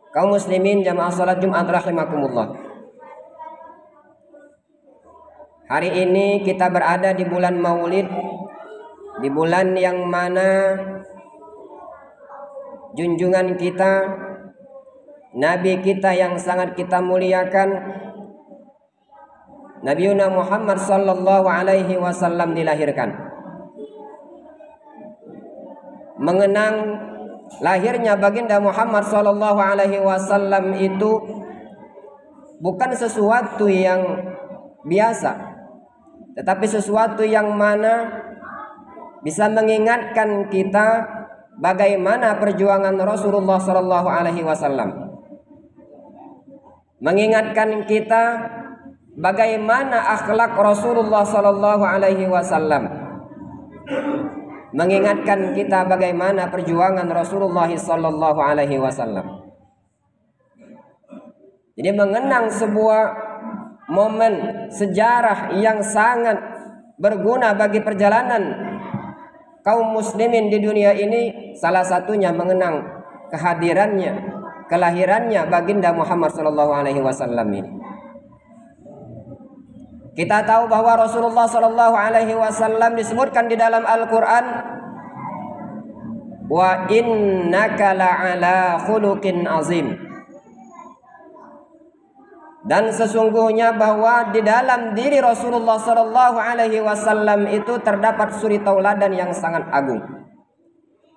Kaum muslimin jamaah salat Jumat rahimakumullah. Hari ini kita berada di bulan Maulid, di bulan yang mana junjungan kita, Nabi kita yang sangat kita muliakan, Nabiuna Muhammad sallallahu alaihi wasallam dilahirkan. Mengenang lahirnya baginda Muhammad sallallahu alaihi wasallam itu bukan sesuatu yang biasa, tetapi sesuatu yang mana bisa mengingatkan kita bagaimana perjuangan Rasulullah sallallahu alaihi wasallam. Mengingatkan kita bagaimana akhlak Rasulullah sallallahu alaihi wasallam. Mengingatkan kita bagaimana perjuangan Rasulullah sallallahu alaihi wasallam. Jadi mengenang sebuah momen sejarah yang sangat berguna bagi perjalanan kaum muslimin di dunia ini, salah satunya mengenang kehadirannya, kelahirannya baginda Muhammad sallallahu alaihi wasallam ini. Kita tahu bahwa Rasulullah sallallahu alaihi wasallam disebutkan di dalam Al-Qur'an, wa innaka la'ala khuluqin azim. Dan sesungguhnya bahwa di dalam diri Rasulullah sallallahu alaihi wasallam itu terdapat suri tauladan yang sangat agung.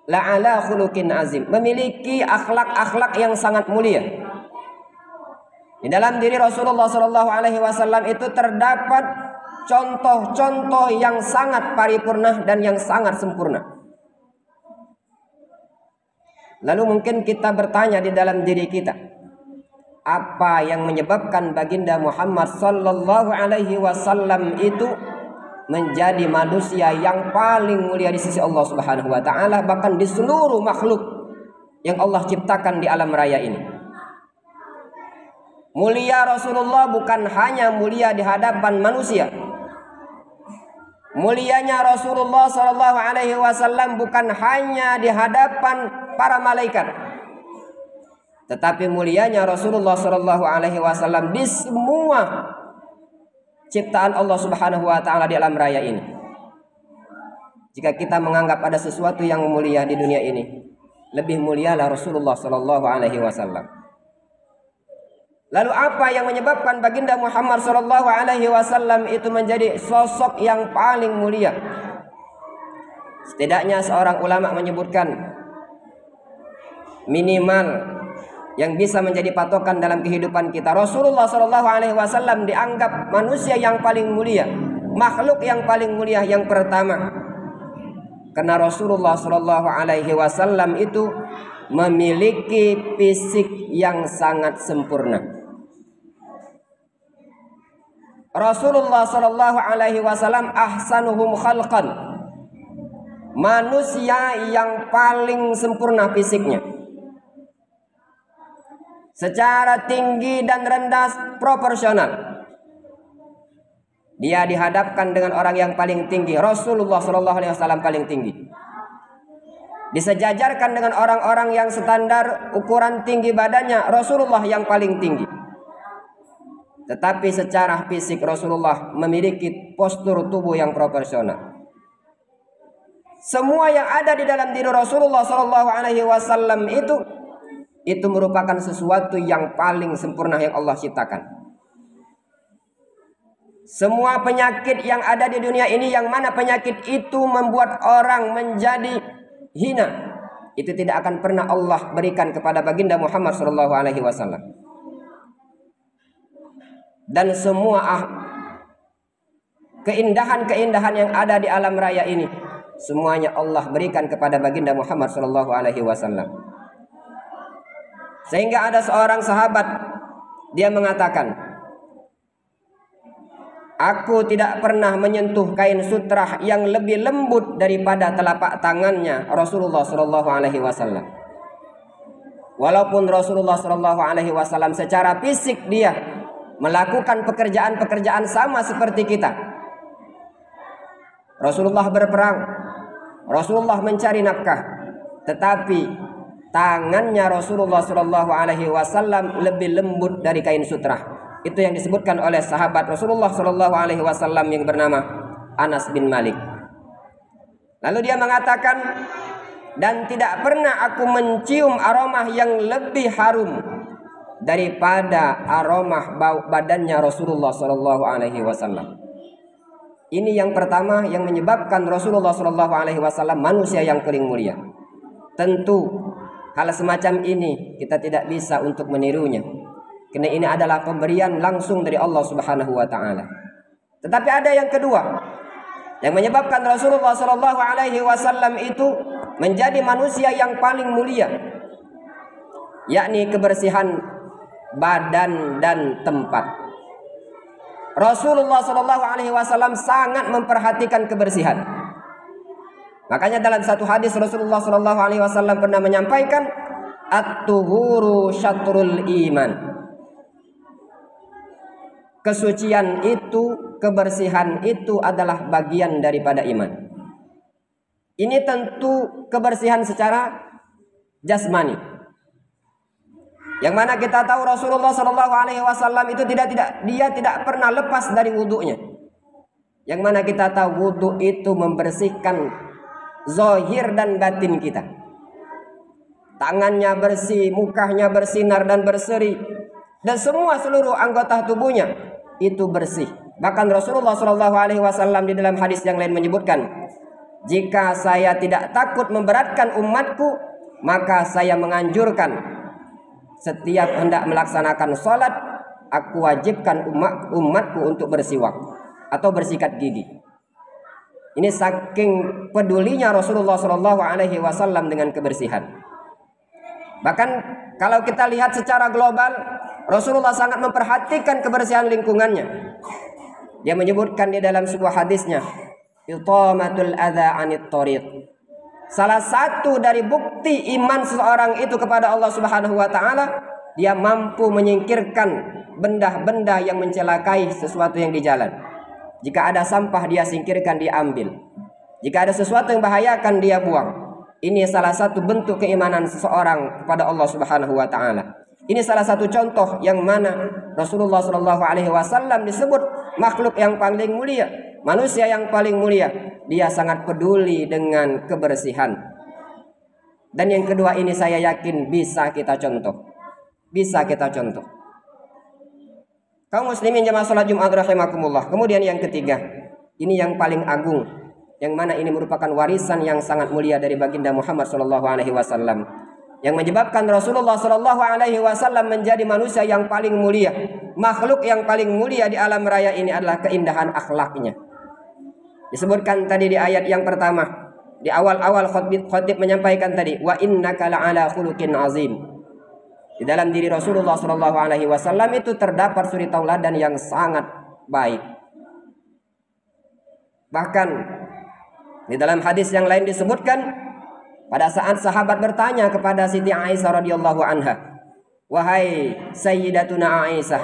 La'ala khuluqin azim, memiliki akhlak-akhlak yang sangat mulia. Di dalam diri Rasulullah sallallahu alaihi wasallam itu terdapat contoh-contoh yang sangat paripurna dan yang sangat sempurna. Lalu mungkin kita bertanya di dalam diri kita, apa yang menyebabkan baginda Muhammad sallallahu alaihi wasallam itu menjadi manusia yang paling mulia di sisi Allah Subhanahu wa taala, bahkan di seluruh makhluk yang Allah ciptakan di alam raya ini. Mulia Rasulullah bukan hanya mulia di hadapan manusia. Mulianya Rasulullah sallallahu alaihi wasallam bukan hanya di hadapan para malaikat, tetapi mulianya Rasulullah sallallahu alaihi wasallam di semua ciptaan Allah Subhanahu wa taala di alam raya ini. Jika kita menganggap ada sesuatu yang mulia di dunia ini, lebih mulialah Rasulullah sallallahu alaihi wasallam. Lalu apa yang menyebabkan baginda Muhammad sallallahu alaihi wasallam itu menjadi sosok yang paling mulia? Setidaknya seorang ulama menyebutkan minimal yang bisa menjadi patokan dalam kehidupan kita, Rasulullah sallallahu alaihi wasallam dianggap manusia yang paling mulia, makhluk yang paling mulia yang pertama. Karena Rasulullah sallallahu alaihi wasallam itu memiliki fisik yang sangat sempurna. Rasulullah sallallahu alaihi wasallam ahsanuhum khalqan, manusia yang paling sempurna fisiknya. Secara tinggi dan rendah proporsional. Dia dihadapkan dengan orang yang paling tinggi, Rasulullah sallallahu alaihi wasallam paling tinggi. Disejajarkan dengan orang-orang yang standar ukuran tinggi badannya, Rasulullah yang paling tinggi. Tetapi secara fisik Rasulullah memiliki postur tubuh yang proporsional. Semua yang ada di dalam diri Rasulullah sallallahu alaihi wasallam itu merupakan sesuatu yang paling sempurna yang Allah ciptakan. Semua penyakit yang ada di dunia ini, yang mana penyakit itu membuat orang menjadi hina, itu tidak akan pernah Allah berikan kepada baginda Muhammad sallallahu alaihi wasallam. Dan semua keindahan-keindahan yang ada di alam raya ini, semuanya Allah berikan kepada baginda Muhammad sallallahu alaihi wasallam. Sehingga ada seorang sahabat, dia mengatakan, aku tidak pernah menyentuh kain sutrah yang lebih lembut daripada telapak tangannya Rasulullah sallallahu alaihi wasallam. Walaupun Rasulullah sallallahu alaihi wasallam secara fisik dia melakukan pekerjaan-pekerjaan sama seperti kita. Rasulullah berperang, Rasulullah mencari nafkah, tetapi tangannya Rasulullah Shallallahu Alaihi Wasallam lebih lembut dari kain sutra. Itu yang disebutkan oleh sahabat Rasulullah Shallallahu Alaihi Wasallam yang bernama Anas bin Malik. Lalu dia mengatakan, dan tidak pernah aku mencium aroma yang lebih harum daripada aroma bau badannya Rasulullah Shallallahu Alaihi Wasallam. Ini yang pertama yang menyebabkan Rasulullah Shallallahu Alaihi Wasallam manusia yang paling mulia. Tentu hal semacam ini kita tidak bisa untuk menirunya, karena ini adalah pemberian langsung dari Allah Subhanahu wa taala. Tetapi ada yang kedua yang menyebabkan Rasulullah Shallallahu Alaihi Wasallam itu menjadi manusia yang paling mulia, yakni kebersihan badan dan tempat. Rasulullah Shallallahu Alaihi Wasallam sangat memperhatikan kebersihan. Makanya dalam satu hadis Rasulullah Shallallahu Alaihi Wasallam pernah menyampaikan, at-tuhuru syatrul iman. Kesucian itu, kebersihan itu adalah bagian daripada iman. Ini tentu kebersihan secara jasmani, yang mana kita tahu Rasulullah Shallallahu Alaihi Wasallam itu dia tidak pernah lepas dari wudhunya. Yang mana kita tahu wudhu itu membersihkan zahir dan batin kita. Tangannya bersih, mukanya bersinar dan berseri, dan semua seluruh anggota tubuhnya itu bersih. Bahkan Rasulullah Shallallahu Alaihi Wasallam di dalam hadis yang lain menyebutkan, jika saya tidak takut memberatkan umatku, maka saya menganjurkan setiap hendak melaksanakan sholat, aku wajibkan umatku untuk bersiwak atau bersikat gigi. Ini saking pedulinya Rasulullah Shallallahu Alaihi Wasallam dengan kebersihan. Bahkan kalau kita lihat secara global, Rasulullah sangat memperhatikan kebersihan lingkungannya. Dia menyebutkan di dalam sebuah hadisnya, itamatul adza anit thariq. Salah satu dari bukti iman seseorang itu kepada Allah Subhanahu wa taala, dia mampu menyingkirkan benda-benda yang mencelakai sesuatu yang di jalan. Jika ada sampah dia singkirkan, dia ambil. Jika ada sesuatu yang bahayakan dia buang. Ini salah satu bentuk keimanan seseorang kepada Allah Subhanahu wa taala. Ini salah satu contoh yang mana Rasulullah Shallallahu Alaihi Wasallam disebut makhluk yang paling mulia, manusia yang paling mulia. Dia sangat peduli dengan kebersihan. Dan yang kedua ini saya yakin bisa kita contoh. Bisa kita contoh. Kaum muslimin jamaah salat Jumat rahimakumullah. Kemudian yang ketiga, ini yang paling agung, yang mana ini merupakan warisan yang sangat mulia dari baginda Muhammad sallallahu alaihi wasallam, yang menyebabkan Rasulullah sallallahu alaihi wasallam menjadi manusia yang paling mulia, makhluk yang paling mulia di alam raya ini adalah keindahan akhlaknya. Disebutkan tadi di ayat yang pertama, di awal-awal khatib menyampaikan tadi, wa innaka la'ala khuluqin azim. Di dalam diri Rasulullah sallallahu alaihi wasallam itu terdapat suri tauladan yang sangat baik. Bahkan di dalam hadis yang lain disebutkan, pada saat sahabat bertanya kepada Siti Aisyah radhiyallahu anha, wahai Sayyidatuna Aisyah,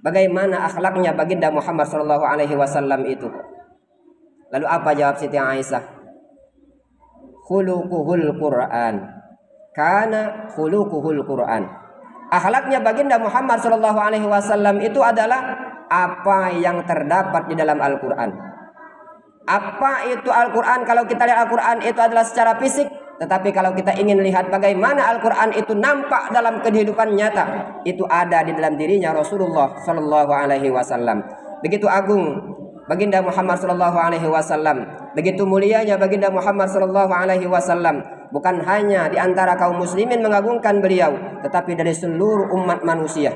bagaimana akhlaknya baginda Muhammad sallallahu alaihi wasallam itu? Lalu apa jawab Siti Aisyah? Khuluquhul Qur'an. Kana khuluquhul Qur'an. Akhlaknya baginda Muhammad sallallahu alaihi wasallam itu adalah apa yang terdapat di dalam Al-Qur'an. Apa itu Al-Quran? Kalau kita lihat Al-Quran itu adalah secara fisik. Tetapi kalau kita ingin lihat bagaimana Al-Quran itu nampak dalam kehidupan nyata, itu ada di dalam dirinya Rasulullah Sallallahu Alaihi Wasallam. Begitu agung baginda Muhammad Sallallahu Alaihi Wasallam, begitu mulianya baginda Muhammad Sallallahu Alaihi Wasallam. Bukan hanya di antara kaum muslimin mengagungkan beliau, tetapi dari seluruh umat manusia.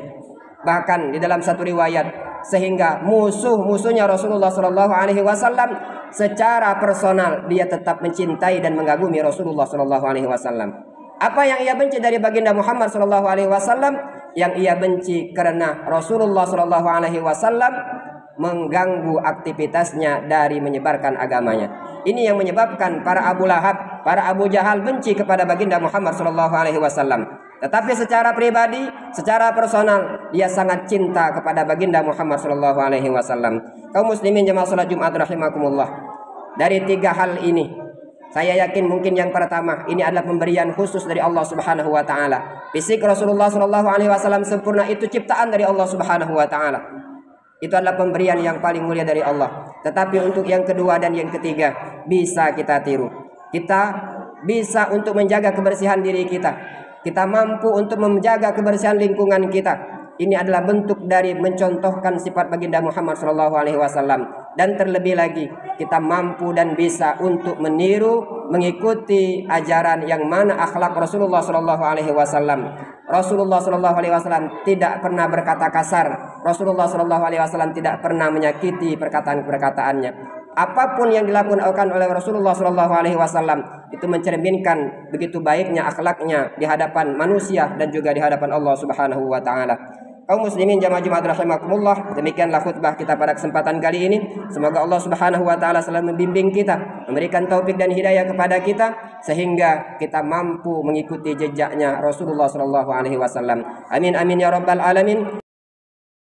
Bahkan di dalam satu riwayat, sehingga musuhnya Rasulullah Sallallahu Alaihi Wasallam secara personal dia tetap mencintai dan mengagumi Rasulullah Sallallahu Alaihi Wasallam. Apa yang ia benci dari baginda Muhammad Sallallahu Alaihi Wasallam? Yang ia benci karena Rasulullah Sallallahu Alaihi Wasallam mengganggu aktivitasnya dari menyebarkan agamanya. Ini yang menyebabkan para Abu Lahab, para Abu Jahal benci kepada baginda Muhammad Sallallahu Alaihi Wasallam. Tetapi secara pribadi, secara personal, dia sangat cinta kepada baginda Muhammad sallallahu alaihi wasallam. Kaum muslimin jemaah salat Jumat rahimakumullah. Dari tiga hal ini, Saya yakin mungkin yang pertama ini adalah pemberian khusus dari Allah Subhanahu wa taala. Fisik Rasulullah sallallahu alaihi wasallam sempurna itu ciptaan dari Allah Subhanahu wa taala. Itu adalah pemberian yang paling mulia dari Allah. Tetapi untuk yang kedua dan yang ketiga bisa kita tiru. Kita bisa untuk menjaga kebersihan diri kita. Kita mampu untuk menjaga kebersihan lingkungan kita. Ini adalah bentuk dari mencontohkan sifat baginda Muhammad sallallahu alaihi wasallam. Dan terlebih lagi kita mampu dan bisa untuk meniru, mengikuti ajaran yang mana akhlak Rasulullah sallallahu alaihi wasallam. Rasulullah sallallahu alaihi wasallam tidak pernah berkata kasar. Rasulullah sallallahu alaihi wasallam tidak pernah menyakiti perkataan-perkataannya. Apapun yang dilakukan oleh Rasulullah sallallahu alaihi wasallam itu mencerminkan begitu baiknya akhlaknya di hadapan manusia dan juga di hadapan Allah Subhanahu wa taala. Kaum muslimin jamaah Jumat rahimakumullah, demikianlah khutbah kita pada kesempatan kali ini. Semoga Allah Subhanahu wa taala selalu membimbing kita, memberikan taufik dan hidayah kepada kita sehingga kita mampu mengikuti jejaknya Rasulullah sallallahu alaihi wasallam. Amin amin ya rabbal alamin.